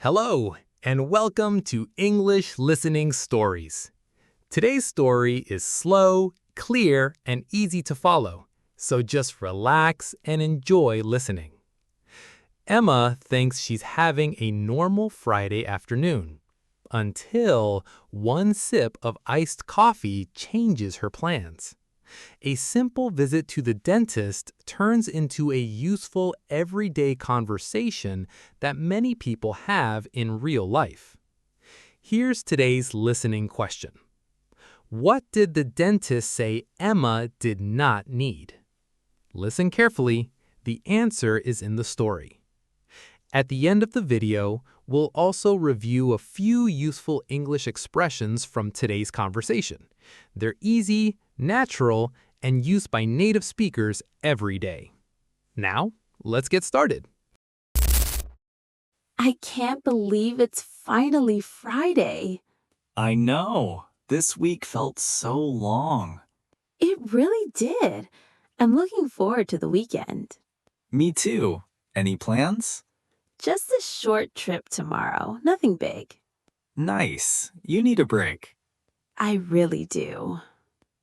Hello, and welcome to English Listening Stories. Today's story is slow, clear, and easy to follow, so just relax and enjoy listening. Emma thinks she's having a normal Friday afternoon until one sip of iced coffee changes her plans. A simple visit to the dentist turns into a useful everyday conversation that many people have in real life. Here's today's listening question. What did the dentist say Emma did not need? Listen carefully. The answer is in the story. At the end of the video, we'll also review a few useful English expressions from today's conversation. They're easy, natural, and used by native speakers every day. Now, let's get started. I can't believe it's finally Friday. I know. This week felt so long. It really did. I'm looking forward to the weekend. Me too. Any plans? Just a short trip tomorrow, nothing big. Nice. You need a break. I really do.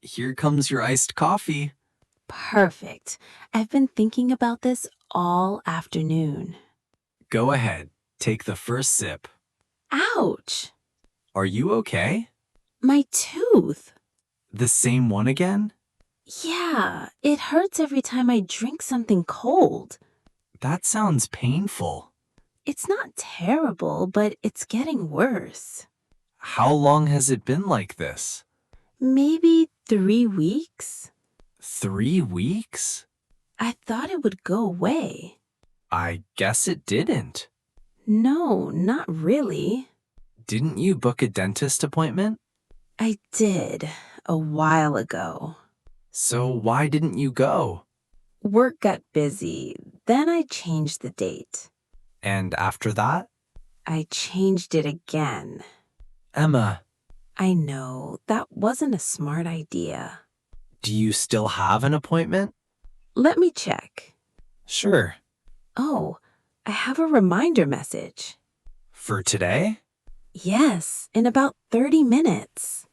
Here comes your iced coffee. Perfect. I've been thinking about this all afternoon. Go ahead. Take the first sip. Ouch! Are you okay? My tooth. The same one again? Yeah, it hurts every time I drink something cold. That sounds painful. It's not terrible, but it's getting worse. How long has it been like this? Maybe 3 weeks? 3 weeks? I thought it would go away. I guess it didn't. No, not really. Didn't you book a dentist appointment? I did, a while ago. So why didn't you go? Work got busy, then I changed the date. And after that? I changed it again. Emma, I know, that wasn't a smart idea. do you still have an appointment? Let me check. Sure. Oh, I have a reminder message. For today? Yes, in about 30 minutes.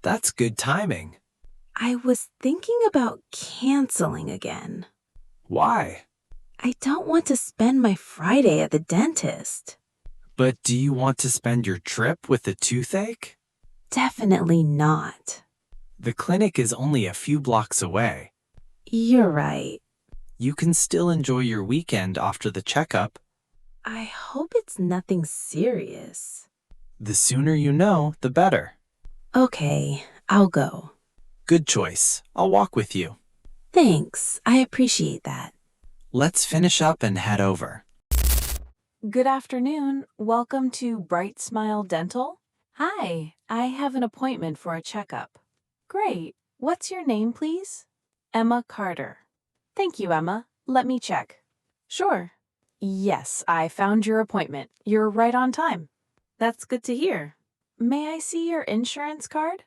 That's good timing. I was thinking about canceling again. Why? I don't want to spend my Friday at the dentist. But do you want to spend your trip with a toothache? Definitely not. The clinic is only a few blocks away. You're right. You can still enjoy your weekend after the checkup. I hope it's nothing serious. The sooner you know, the better. Okay, I'll go. Good choice. I'll walk with you. Thanks, I appreciate that. Let's finish up and head over. Good afternoon. Welcome to Bright Smile Dental. Hi, I have an appointment for a checkup. Great. What's your name, please? Emma Carter. Thank you, Emma. Let me check. Sure. Yes, I found your appointment. You're right on time. That's good to hear. May I see your insurance card?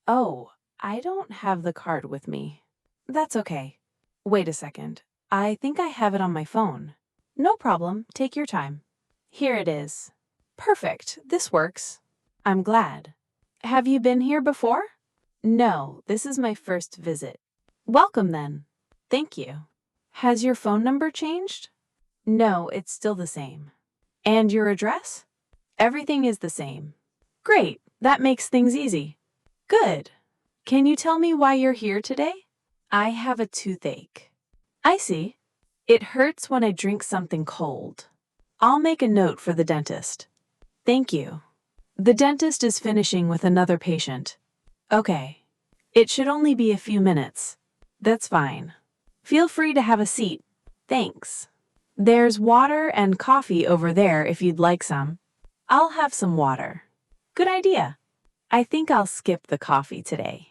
Oh, I don't have the card with me. That's okay. Wait a second. I think I have it on my phone. No problem. Take your time. Here it is. Perfect. This works. I'm glad. Have you been here before? No, this is my first visit. Welcome then. Thank you. Has your phone number changed? No, it's still the same. And your address? Everything is the same. Great. That makes things easy. Good. Can you tell me why you're here today? I have a toothache. I see. It hurts when I drink something cold. I'll make a note for the dentist. Thank you. The dentist is finishing with another patient. Okay. It should only be a few minutes. That's fine. Feel free to have a seat. Thanks. There's water and coffee over there if you'd like some. I'll have some water. Good idea. I think I'll skip the coffee today.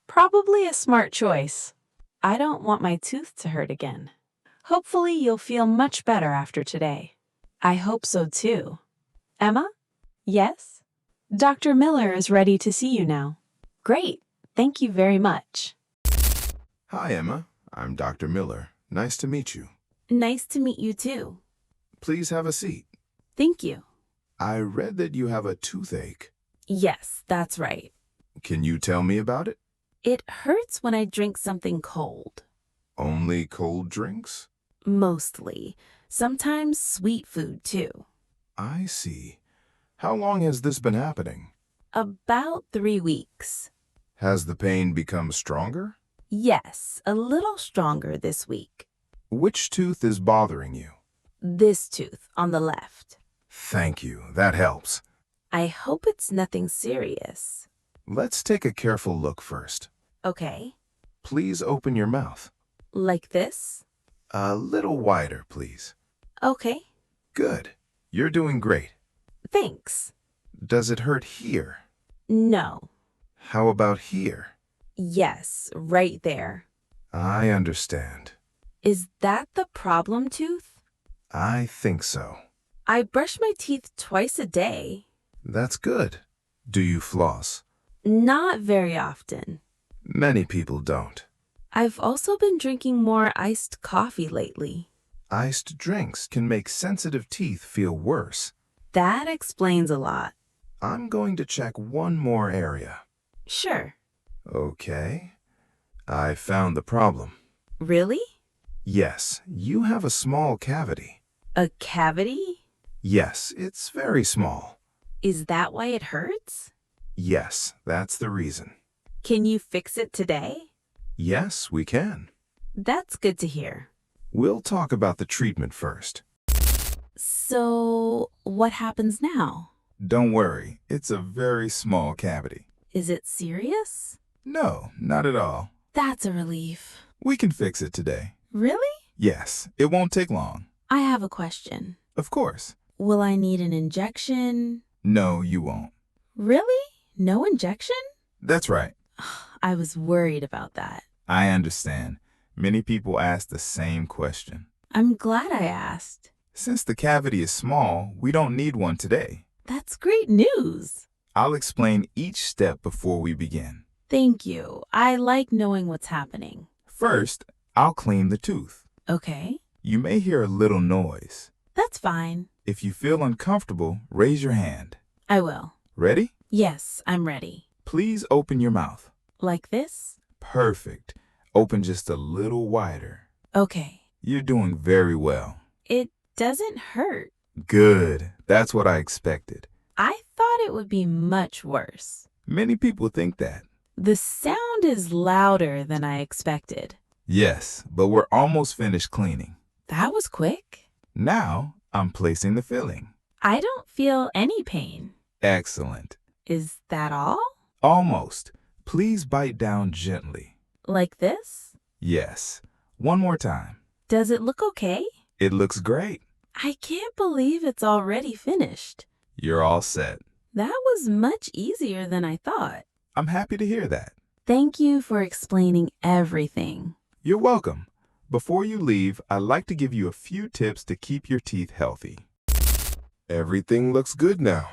Probably a smart choice. I don't want my tooth to hurt again. Hopefully you'll feel much better after today. I hope so too. Emma? Yes? Dr. Miller is ready to see you now. Great. Thank you very much. Hi, Emma. I'm Dr. Miller. Nice to meet you. Nice to meet you too. Please have a seat. Thank you. I read that you have a toothache. Yes, that's right. Can you tell me about it? It hurts when I drink something cold. Only cold drinks? Mostly. Sometimes sweet food, too. I see. How long has this been happening? About 3 weeks. Has the pain become stronger? Yes, a little stronger this week. Which tooth is bothering you? This tooth on the left. Thank you. That helps. I hope it's nothing serious. Let's take a careful look first. Okay. Please open your mouth. Like this? A little wider, please. Okay. Good. You're doing great. Thanks. Does it hurt here? No. How about here? Yes, right there. I understand. Is that the problem tooth? I think so. I brush my teeth twice a day. That's good. Do you floss? Not very often. Many people don't. I've also been drinking more iced coffee lately. Iced drinks can make sensitive teeth feel worse. That explains a lot. I'm going to check one more area. Sure. Okay. I found the problem. Really? Yes, you have a small cavity. A cavity? Yes, it's very small. Is that why it hurts? Yes, that's the reason. Can you fix it today? Yes, we can. That's good to hear. We'll talk about the treatment first. So, what happens now? Don't worry, it's a very small cavity. Is it serious? No, not at all. That's a relief. We can fix it today. Really? Yes, it won't take long. I have a question. Of course. Will I need an injection? No, you won't. Really? No injection? That's right. I was worried about that. I understand. Many people ask the same question. I'm glad I asked. Since the cavity is small, we don't need one today. That's great news. I'll explain each step before we begin. Thank you. I like knowing what's happening. First, I'll clean the tooth. Okay. You may hear a little noise. That's fine. If you feel uncomfortable, raise your hand. I will. Ready? Yes, I'm ready. Please open your mouth. Like this? Perfect. Open just a little wider. Okay. You're doing very well. It doesn't hurt. Good. That's what I expected. I thought it would be much worse. Many people think that. The sound is louder than I expected. Yes, but we're almost finished cleaning. That was quick. Now, I'm placing the filling. I don't feel any pain. Excellent. Is that all? Almost. Please bite down gently. Like this? Yes. One more time. Does it look okay? It looks great. I can't believe it's already finished. You're all set. That was much easier than I thought. I'm happy to hear that. Thank you for explaining everything. You're welcome. Before you leave, I'd like to give you a few tips to keep your teeth healthy. Everything looks good now.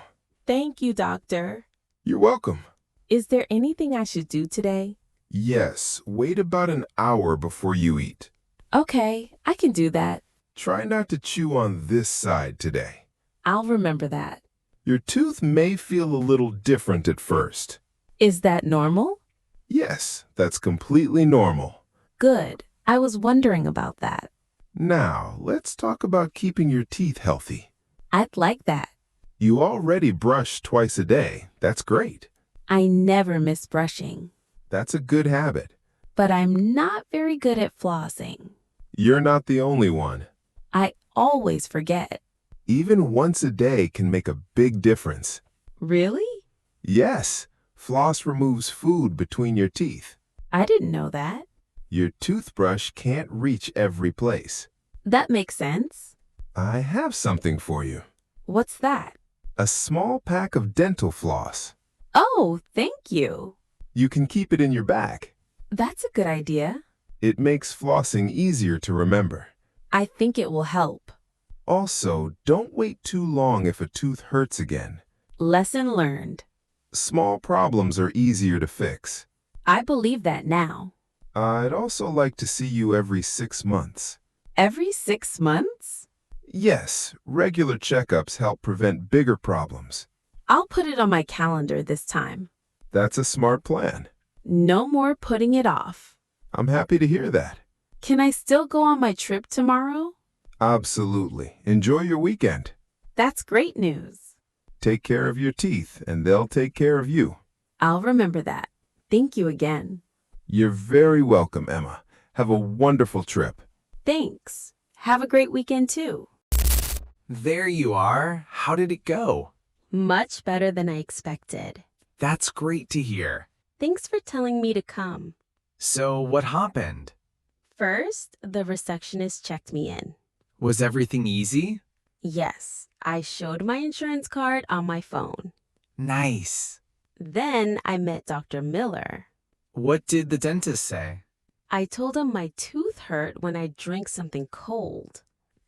Thank you, doctor. You're welcome. Is there anything I should do today? Yes, wait about an hour before you eat. Okay, I can do that. Try not to chew on this side today. I'll remember that. Your tooth may feel a little different at first. Is that normal? Yes, that's completely normal. Good. I was wondering about that. Now, let's talk about keeping your teeth healthy. I'd like that. You already brush twice a day. That's great. I never miss brushing, That's a good habit. but I'm not very good at flossing. You're not the only one. I always forget. Even once a day can make a big difference. Really? Yes, floss removes food between your teeth. I didn't know that. Your toothbrush can't reach every place. That makes sense. I have something for you. What's that? A small pack of dental floss. Oh, thank you. You can keep it in your bag. That's a good idea. It makes flossing easier to remember. I think it will help. Also, don't wait too long if a tooth hurts again. Lesson learned. Small problems are easier to fix. I believe that now. I'd also like to see you every 6 months. Every 6 months? Yes, regular checkups help prevent bigger problems. I'll put it on my calendar this time. That's a smart plan. No more putting it off. I'm happy to hear that. Can I still go on my trip tomorrow? Absolutely. Enjoy your weekend. That's great news. Take care of your teeth, and they'll take care of you. I'll remember that. Thank you again. You're very welcome, Emma. Have a wonderful trip. Thanks. Have a great weekend too. There you are. How did it go? Much better than I expected. That's great to hear. Thanks for telling me to come. So what happened? First, the receptionist checked me in. Was everything easy? Yes, I showed my insurance card on my phone. Nice. Then I met Dr. Miller. What did the dentist say? I told him my tooth hurt when I drank something cold.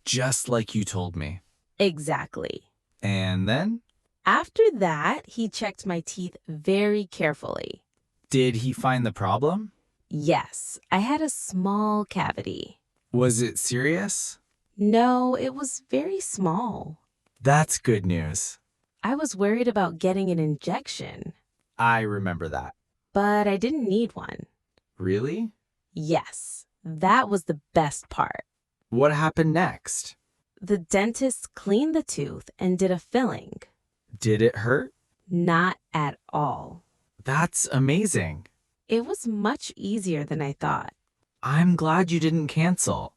Just like you told me. Exactly. And then? After that, he checked my teeth very carefully. Did he find the problem? Yes, I had a small cavity. Was it serious? No, it was very small. That's good news. I was worried about getting an injection, I remember that. but I didn't need one. Really? Yes, that was the best part. What happened next? The dentist cleaned the tooth and did a filling. Did it hurt? Not at all. That's amazing. It was much easier than I thought. I'm glad you didn't cancel.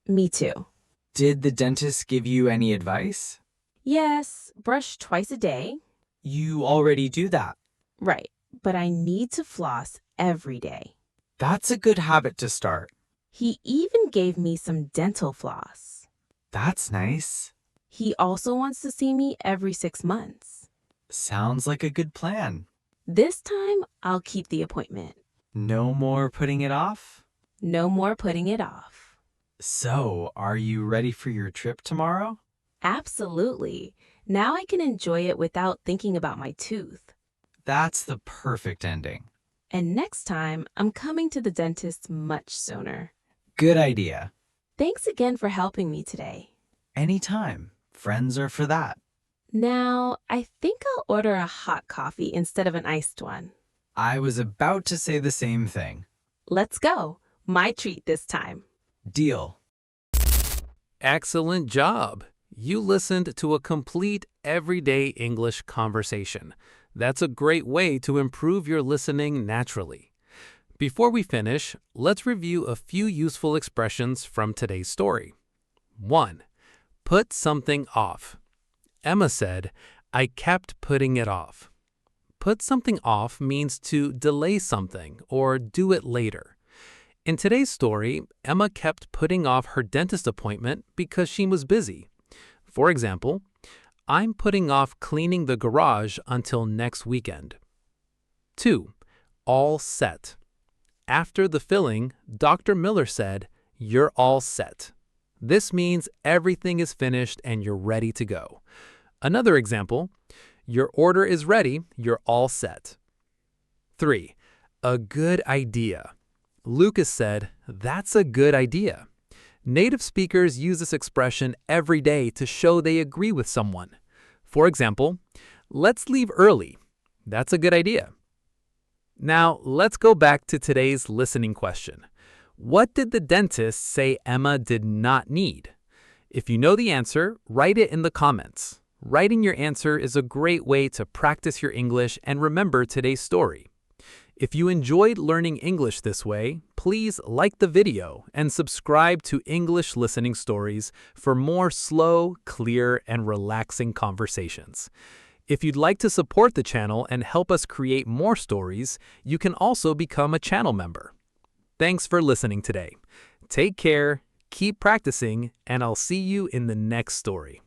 Me too. Did the dentist give you any advice? Yes, brush twice a day. You already do that. Right, but I need to floss every day. That's a good habit to start. He even gave me some dental floss. That's nice. He also wants to see me every 6 months. Sounds like a good plan. This time, I'll keep the appointment. No more putting it off? No more putting it off. So, are you ready for your trip tomorrow? Absolutely. Now I can enjoy it without thinking about my tooth. That's the perfect ending. And next time, I'm coming to the dentist much sooner. Good idea. Thanks again for helping me today. Anytime. Friends are for that. Now, I think I'll order a hot coffee instead of an iced one. I was about to say the same thing. Let's go. My treat this time. Deal. Excellent job. You listened to a complete everyday English conversation. That's a great way to improve your listening naturally. Before we finish, let's review a few useful expressions from today's story. 1. Put something off. Emma said, I kept putting it off. Put something off means to delay something or do it later. In today's story, Emma kept putting off her dentist appointment because she was busy. For example, I'm putting off cleaning the garage until next weekend. 2. All set. After the filling, Dr. Miller said, you're all set. This means everything is finished and you're ready to go. Another example, your order is ready, you're all set. 3. A good idea. Lucas said, that's a good idea. Native speakers use this expression every day to show they agree with someone. For example, let's leave early. That's a good idea. Now, let's go back to today's listening question. What did the dentist say Emma did not need? If you know the answer, write it in the comments. Writing your answer is a great way to practice your English and remember today's story. If you enjoyed learning English this way, please like the video and subscribe to English Listening Stories for more slow, clear, and relaxing conversations. If you'd like to support the channel and help us create more stories, you can also become a channel member. Thanks for listening today. Take care, keep practicing, and I'll see you in the next story.